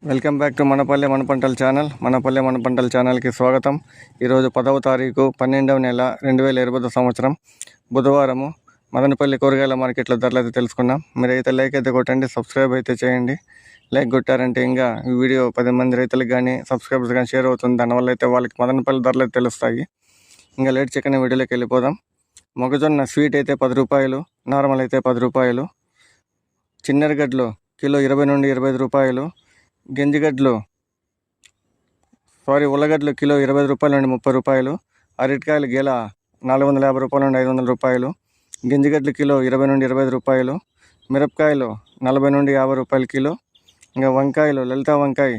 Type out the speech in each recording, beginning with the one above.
Welcome back to మనపల్లె మన పంటల channel. మనపల్లె మన పంటల ఛానల్కి స్వాగతం. ఈరోజు 10వ తారీఖు 12వ నెల 2020 సంవత్సరం బుధవారము. మదనపల్లి కూరగాయల మార్కెట్లో ధరలు అయితే తెలుసుకున్నాం. మీరైతే లైక్ అయితే కొట్టండి, సబ్స్క్రైబ్ అయితే చేయండి. లైక్ కొట్టారంటే ఇంకా ఈ వీడియో 10 మంది రైతులకు కానీ సబ్స్క్రైబర్స్ కానీ షేర్ అవుతుంది. దానివల్ల అయితే వాళ్ళకి మదనపల్లి ధరలు అయితే తెలుస్తాయి. ఇంకా లేట్ చెక్కని వీడియోలోకి వెళ్ళిపోదాం. మొక్కజొన్న స్వీట్ అయితే 10 రూపాయలు, నార్మల్ అయితే 10 రూపాయలు. చిన్నెరగడ్లు కిలో 20 నుండి 25 రూపాయలు. ఉల్లగడ్డలు కిలో 20 రూపాయల నుండి 30 రూపాయలు. అరటికాయలు గెల 450 రూపాయల నుండి 500 రూపాయలు. గింజగడ్డలు కిలో 20 నుండి 25 రూపాయలు. మిరపకాయలు 40 నుండి 50 రూపాయలు కిలో. ఇంకా వంకాయలు లలిత వంకాయ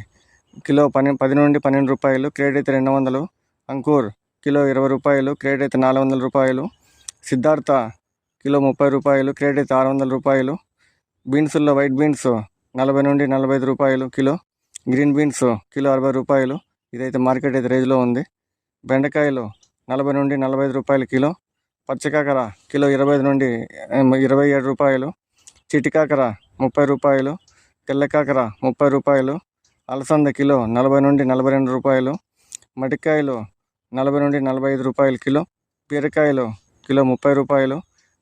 కిలో 10 నుండి 12 రూపాయలు, క్రేట్ అయితే 200. అంకూర్ కిలో 20 రూపాయలు, క్రేట్ అయితే 400 రూపాయలు. సిద్ధార్థ కిలో 30 రూపాయలు, క్రేట్ అయితే 600 రూపాయలు. బీన్స్లో వైట్ బీన్స్ 40 నుండి 45 రూపాయలు కిలో. గ్రీన్ బీన్స్ కిలో 60 రూపాయలు. ఇదైతే మార్కెట్ అయితే రేంజ్లో ఉంది. బెండకాయలు 40 నుండి 45 రూపాయలు కిలో. పచ్చకాకర కిలో 20 నుండి 27 రూపాయలు. చిటికాకర 30 రూపాయలు. తెల్లకాకర 30 రూపాయలు. అలసంద కిలో 40 నుండి 42 రూపాయలు. మటికాయలు 40 నుండి 45 రూపాయలు కిలో. బీరకాయలు కిలో 30 రూపాయలు.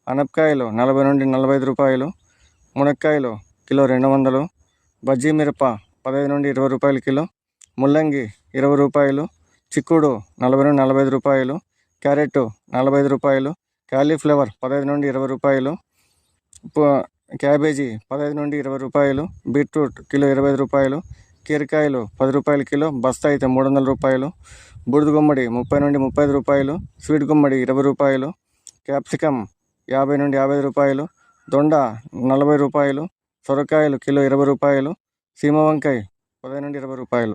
అనపకాయలు 40 నుండి 45 రూపాయలు. మునక్కాయలు కిలో 200. బజ్జీ మిరప 15 నుండి 20 రూపాయలు కిలో. ముల్లంగి 20 రూపాయలు. చిక్కుడు 40 నుండి 45 రూపాయలు. క్యారెట్ 45 రూపాయలు. కాలీఫ్లవర్ 15 నుండి 20 రూపాయలు. క్యాబేజీ 15 నుండి 20 రూపాయలు. బీట్రూట్ కిలో 25 రూపాయలు. కీరకాయలు 10 రూపాయలు కిలో, బస్తా అయితే 300 రూపాయలు. బూడిద గుమ్మడి 30 నుండి 35 రూపాయలు. స్వీట్ గుమ్మడి 20 రూపాయలు. క్యాప్సికమ్ 50 నుండి 50 రూపాయలు. దొండ 40 రూపాయలు. సొరకాయలు కిలో 20 రూపాయలు. సీమ వంకాయ 10 నుండి 20 రూపాయలు.